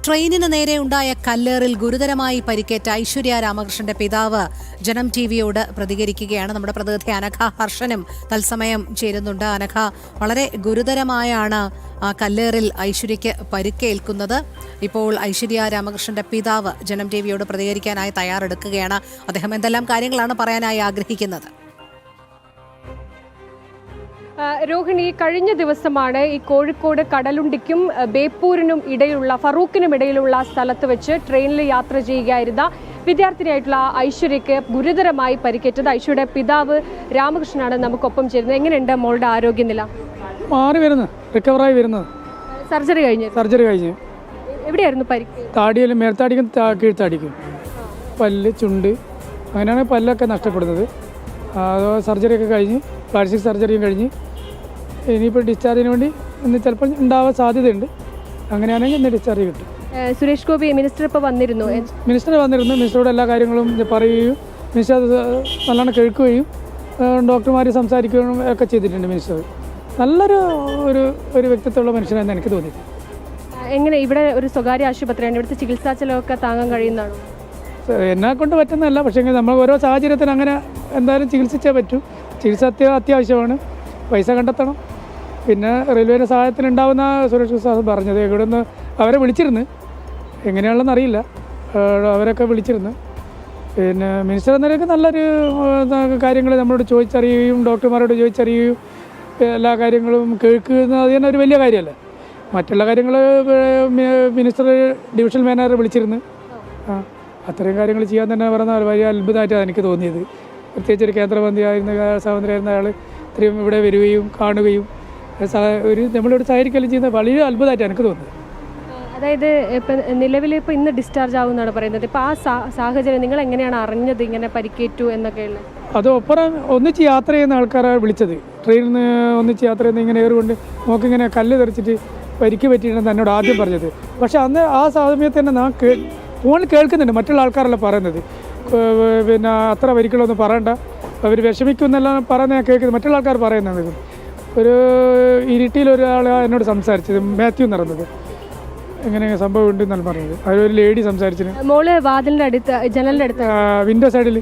ട്രെയിനിന് നേരെ ഉണ്ടായ കല്ലേറിൽ ഗുരുതരമായി പരിക്കേറ്റ ഐശ്വര്യ രാമകൃഷ്ണന്റെ പിതാവ് ജനം ടിവിയോട് പ്രതികരിക്കുകയാണ്. നമ്മുടെ പ്രതിനിധി അനഘ ഹർഷനും തത്സമയം ചേരുന്നുണ്ട്. അനഘ, വളരെ ഗുരുതരമായാണ് കല്ലേറിൽ ഐശ്വര്യയ്ക്ക് പരിക്കേൽക്കുന്നത്. ഇപ്പോൾ ഐശ്വര്യ രാമകൃഷ്ണന്റെ പിതാവ് ജനം ടിവിയോട് പ്രതികരിക്കാനായി തയ്യാറെടുക്കുകയാണ്. അദ്ദേഹം എന്തെല്ലാം കാര്യങ്ങളാണ് പറയാനായി ആഗ്രഹിക്കുന്നത്? രോഹിണി, കഴിഞ്ഞ ദിവസമാണ് ഈ കോഴിക്കോട് കടലുണ്ടിക്കും ബേപ്പൂരിനും ഇടയിലുള്ള ഫറൂഖിനും ഇടയിലുള്ള സ്ഥലത്ത് വെച്ച് ട്രെയിനിൽ യാത്ര ചെയ്യുകയായിരുന്ന വിദ്യാർത്ഥിനിയായിട്ടുള്ള ഐശ്വര്യയ്ക്ക് ഗുരുതരമായി പരിക്കേറ്റത്. ഐശ്വര്യയുടെ പിതാവ് രാമകൃഷ്ണനാണ് നമുക്കൊപ്പം ചേരുന്നത്. എങ്ങനെയുണ്ട് മോളുടെ ആരോഗ്യനില? മാറി വരുന്നത്, റിക്കവറായി വരുന്നത്. സർജറി കഴിഞ്ഞു. എവിടെയായിരുന്നു പരിക്ക്? താടിയിലും മേൽത്താടിക്കും കീഴ്ത്താടിക്കും, പല്ല്, ചുണ്ട്, അങ്ങനെയാണ് പല്ലൊക്കെ നഷ്ടപ്പെടുന്നത്. സർജറിയൊക്കെ കഴിഞ്ഞ്, പ്ലാസ്റ്റിക് സർജറിയും കഴിഞ്ഞ് ഇനിയിപ്പോൾ ഡിസ്ചാർജിന് വേണ്ടി ഇന്ന് ചിലപ്പോൾ ഉണ്ടാവാൻ സാധ്യതയുണ്ട്. അങ്ങനെയാണെങ്കിൽ ഇന്ന് ഡിസ്ചാർജ് കിട്ടും. സുരേഷ് ഗോപി മിനിസ്റ്റർ ഇപ്പോൾ വന്നിരുന്നു. മിനിസ്റ്ററോട് എല്ലാ കാര്യങ്ങളും പറയുകയും മിനിസ്റ്റർ നല്ലോണം കേൾക്കുകയും ഡോക്ടർമാർ സംസാരിക്കുകയും ഒക്കെ ചെയ്തിട്ടുണ്ട്. മിനിസ്റ്റർ നല്ലൊരു ഒരു വ്യക്തിത്വമുള്ള മനുഷ്യനാണെന്ന് എനിക്ക് തോന്നി. എങ്ങനെ ഇവിടെ ഒരു സ്വകാര്യ ആശുപത്രിയാണ്, ഇവിടുത്തെ ചികിത്സാ ചെലവൊക്കെ താങ്ങാൻ കഴിയുന്നതാണോ? എന്നെ കൊണ്ട് പറ്റുന്നതല്ല, പക്ഷേ നമ്മൾ ഓരോ സാഹചര്യത്തിന് അങ്ങനെ എന്തായാലും ചികിത്സിച്ചേ പറ്റൂ. ചികിത്സ അത്യാവശ്യമാണ്, പൈസ കണ്ടെത്തണം. പിന്നെ റെയിൽവേയുടെ സഹായത്തിനുണ്ടാവുന്ന സുരക്ഷ പറഞ്ഞത് ഇവിടെ നിന്ന് അവരെ വിളിച്ചിരുന്നു, എങ്ങനെയാണെന്ന് അറിയില്ല, അവരൊക്കെ വിളിച്ചിരുന്നു. പിന്നെ മിനിസ്റ്റർ എന്നൊക്കെ നല്ലൊരു കാര്യങ്ങൾ നമ്മളോട് ചോദിച്ചറിയുകയും ഡോക്ടർമാരോട് ചോദിച്ചറിയുകയും എല്ലാ കാര്യങ്ങളും കേൾക്കുന്നത് അത് തന്നെ ഒരു വലിയ കാര്യമല്ല. മറ്റുള്ള കാര്യങ്ങൾ മിനിസ്റ്റർ ഡിവിഷൻ മാനേജർ വിളിച്ചിരുന്നു. അത്രയും കാര്യങ്ങൾ ചെയ്യാൻ തന്നെ പറഞ്ഞാൽ വലിയ അത്ഭുതമായിട്ടാണ് എനിക്ക് തോന്നിയത്. പ്രത്യേകിച്ച് ഒരു കേന്ദ്രമന്ത്രിയായിരുന്ന സഹമന്ത്രിയായിരുന്ന അയാൾ ഇത്രയും ഇവിടെ വരികയും കാണുകയും നമ്മളോട് സഹകരിക്കുകയും ചെയ്യുന്ന വലിയ അത്ഭുതമായിട്ടാണ് എനിക്ക് തോന്നുന്നത്. അതായത് ഇപ്പം നിലവിൽ ഇപ്പോൾ ഇന്ന് ഡിസ്ചാർജ് ആവുമെന്നാണ് പറയുന്നത്. ഇപ്പോൾ ആ സാഹചര്യം നിങ്ങൾ എങ്ങനെയാണ് അറിഞ്ഞത് ഇങ്ങനെ പരിക്കേറ്റു എന്നൊക്കെയുള്ള? അത് ഒപ്പരം ഒന്നിച്ച് യാത്ര ചെയ്യുന്ന ആൾക്കാരാണ് വിളിച്ചത്. ട്രെയിനിൽ നിന്ന് ഒന്നിച്ച് യാത്ര ചെയ്യുന്ന ഇങ്ങനെ ഏറുകൊണ്ട് നോക്കിങ്ങനെ കല്ല് തെറിച്ചിട്ട് പരിക്ക് പറ്റിയിട്ടാണ് എന്നോട് ആദ്യം പറഞ്ഞത്. പക്ഷേ അന്ന് ആ സമയത്ത് തന്നെ ഞാൻ ഫോണിൽ കേൾക്കുന്നുണ്ട്, മറ്റുള്ള ആൾക്കാരല്ല പറയുന്നത്. പിന്നെ അത്ര പരിക്കുകളൊന്നും പറയണ്ട, അവർ വിഷമിക്കുന്നെല്ലാം പറയുന്നത് ഞാൻ കേൾക്കുന്നത് മറ്റുള്ള ആൾക്കാർ പറയുന്നത്. ഒരു ഇരുട്ടിയിൽ ഒരാൾ എന്നോട് സംസാരിച്ചത്, മാത്യു നടന്നത് എങ്ങനെ സംഭവം ഉണ്ട് എന്നാണ് പറഞ്ഞത്. അതിലൊരു ലേഡി സംസാരിച്ചത് മോള് വാതിലിൻ്റെ അടുത്ത്, ജനലിൻ്റെ അടുത്ത്, വിൻഡോ സൈഡിൽ.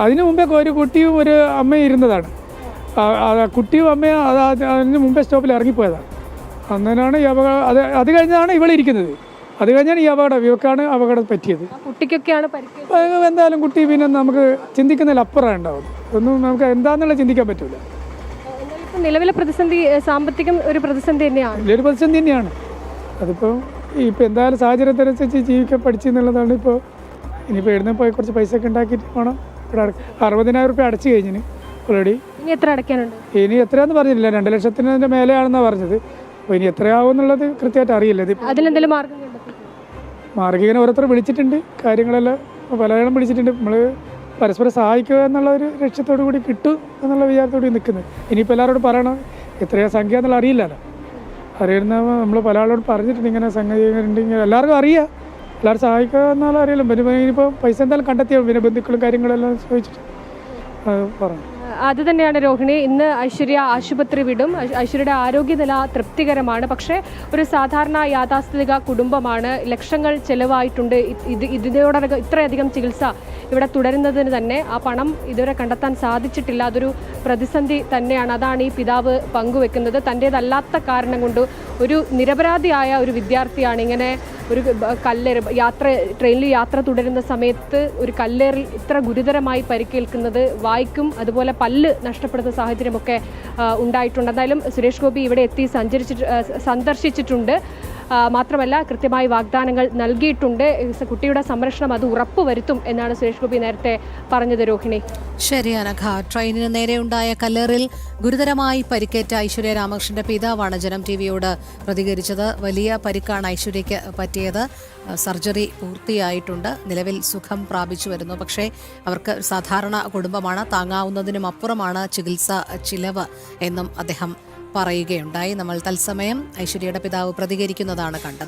അതിന് മുമ്പേ ഒരു കുട്ടിയും ഒരു അമ്മയും ഇരുന്നതാണ്. കുട്ടിയും അമ്മയും അതിന് മുമ്പേ സ്റ്റോപ്പിൽ ഇറങ്ങിപ്പോയതാണ്. അന്നേരമാണ് ഈ അപകടം. അത് കഴിഞ്ഞാണ് ഇവളിരിക്കുന്നത്. അത് കഴിഞ്ഞാണ് ഈ ഇവക്കാണ് അപകടം പറ്റിയത്. കുട്ടിക്കൊക്കെയാണ് എന്തായാലും കുട്ടി പിന്നെ നമുക്ക് ചിന്തിക്കുന്നതിൽ അപ്പുറം ഉണ്ടാവും. ഒന്നും നമുക്ക് എന്താണെന്നുള്ള ചിന്തിക്കാൻ പറ്റില്ല. നിലവിലെ പ്രതിസന്ധി സാമ്പത്തികം ഒരു പ്രതിസന്ധി തന്നെയാണ്. വലിയൊരു പ്രതിസന്ധി തന്നെയാണ്. അതിപ്പോൾ എന്തായാലും സാഹചര്യത്തിനനുസരിച്ച് ജീവിക്കാൻ പഠിച്ചു എന്നുള്ളതാണ്. ഇനിയിപ്പോൾ എഴുന്ന പോയി കുറച്ച് പൈസ ഒക്കെ ഉണ്ടാക്കിയിട്ട് വേണം. ഇവിടെ 60,000 രൂപ അടച്ചു കഴിഞ്ഞിന് ഓൾറെഡി. ഇനി എത്ര അടയ്ക്കാനുണ്ട്? ഇനി എത്രയാണെന്ന് പറഞ്ഞില്ല, 2 ലക്ഷത്തിൻ്റെ മേലെയാണെന്നാണ് പറഞ്ഞത്. അപ്പോൾ ഇനി എത്രയാവും എന്നുള്ളത് കൃത്യമായിട്ട് അറിയില്ല. അതിലെന്തെങ്കിലും മാർഗികനെ ഓരോരുത്തർ വിളിച്ചിട്ടുണ്ട്, കാര്യങ്ങളെല്ലാം പലയിടം വിളിച്ചിട്ടുണ്ട്. നമ്മൾ പരസ്പരം സഹായിക്കുക എന്നുള്ള ഒരു ലക്ഷ്യത്തോടു കൂടി കിട്ടും എന്നുള്ള വിചാരത്തോടെ നിൽക്കുന്നത്. ഇനിയിപ്പോൾ എല്ലാവരോടും പറയണം, എത്രയാ സംഖ്യ എന്നുള്ള അറിയില്ലല്ലോ. അറിയുന്ന നമ്മൾ പല ആളോട് പറഞ്ഞിട്ടുണ്ട്, ഇങ്ങനെ സംഗതി ഉണ്ടെങ്കിൽ എല്ലാവർക്കും അറിയാം, എല്ലാവരും സഹായിക്കുക എന്നുള്ള അറിയില്ല. പിന്നെ ഇനിയിപ്പോൾ പൈസ എന്തായാലും കണ്ടെത്തിയാൽ പിന്നെ ബന്ധുക്കളും കാര്യങ്ങളെല്ലാം ചോദിച്ചിട്ട് പറഞ്ഞു. അത് തന്നെയാണ് രോഹിണി. ഇന്ന് ഐശ്വര്യ ആശുപത്രി വിടും. ഐശ്വര്യയുടെ ആരോഗ്യനില തൃപ്തികരമാണ്. പക്ഷേ ഒരു സാധാരണ യാഥാസ്ഥിതിക കുടുംബമാണ്. ലക്ഷങ്ങൾ ചെലവായിട്ടുണ്ട്. ഇതിനോടകം ഇത്രയധികം ചികിത്സ ഇവിടെ തുടരുന്നതിന് തന്നെ ആ പണം ഇതുവരെ കണ്ടെത്താൻ സാധിച്ചിട്ടില്ല. അതൊരു പ്രതിസന്ധി തന്നെയാണ്. അതാണ് ഈ പിതാവ് പങ്കുവെക്കുന്നത്. തൻ്റേതല്ലാത്ത കാരണം കൊണ്ട് ഒരു നിരപരാധിയായ ഒരു വിദ്യാർത്ഥിയാണ് ഇങ്ങനെ ഒരു കല്ലേറ് ട്രെയിനിൽ യാത്ര തുടരുന്ന സമയത്ത് ഒരു കല്ലേറിൽ ഇത്ര ഗുരുതരമായി പരിക്കേൽക്കുന്നത്. വായിക്കും അതുപോലെ പല്ല് നഷ്ടപ്പെടുന്ന സാഹചര്യമൊക്കെ ഉണ്ടായിട്ടുണ്ട്. എന്തായാലും സുരേഷ് ഗോപി ഇവിടെ എത്തി സന്ദർശിച്ചിട്ടുണ്ട്. മാത്രമല്ല കൃത്യമായി വാഗ്ദാനങ്ങൾ നൽകിയിട്ടുണ്ട്. കുട്ടിയുടെ സംരക്ഷണം അത് ഉറപ്പുവരുത്തും എന്നാണ് സുരേഷ് ഗോപി നേരത്തെ പറഞ്ഞത്. രോഹിണി, ശരി അനഘ. ട്രെയിനിന് നേരെയുണ്ടായ കല്ലേറിൽ ഗുരുതരമായി പരിക്കേറ്റ ഐശ്വര്യ രാമകൃഷ്ണന്റെ പിതാവാണ് ജനം ടിവിയോട് പ്രതികരിച്ചത്. വലിയ പരിക്കാണ് ഐശ്വര്യയ്ക്ക് പറ്റിയത്. സർജറി പൂർത്തിയായിട്ടുണ്ട്. നിലവിൽ സുഖം പ്രാപിച്ചു വരുന്നു. പക്ഷേ അവർക്ക് സാധാരണ കുടുംബമാണ്, താങ്ങാവുന്നതിനും അപ്പുറമാണ് ചികിത്സാ ചിലവ് എന്നും അദ്ദേഹം പറയുകയുണ്ടായി. നമ്മൾ തത്സമയം ഐശ്വര്യയുടെ പിതാവ് പ്രതികരിക്കുന്നതാണ് കണ്ടത്.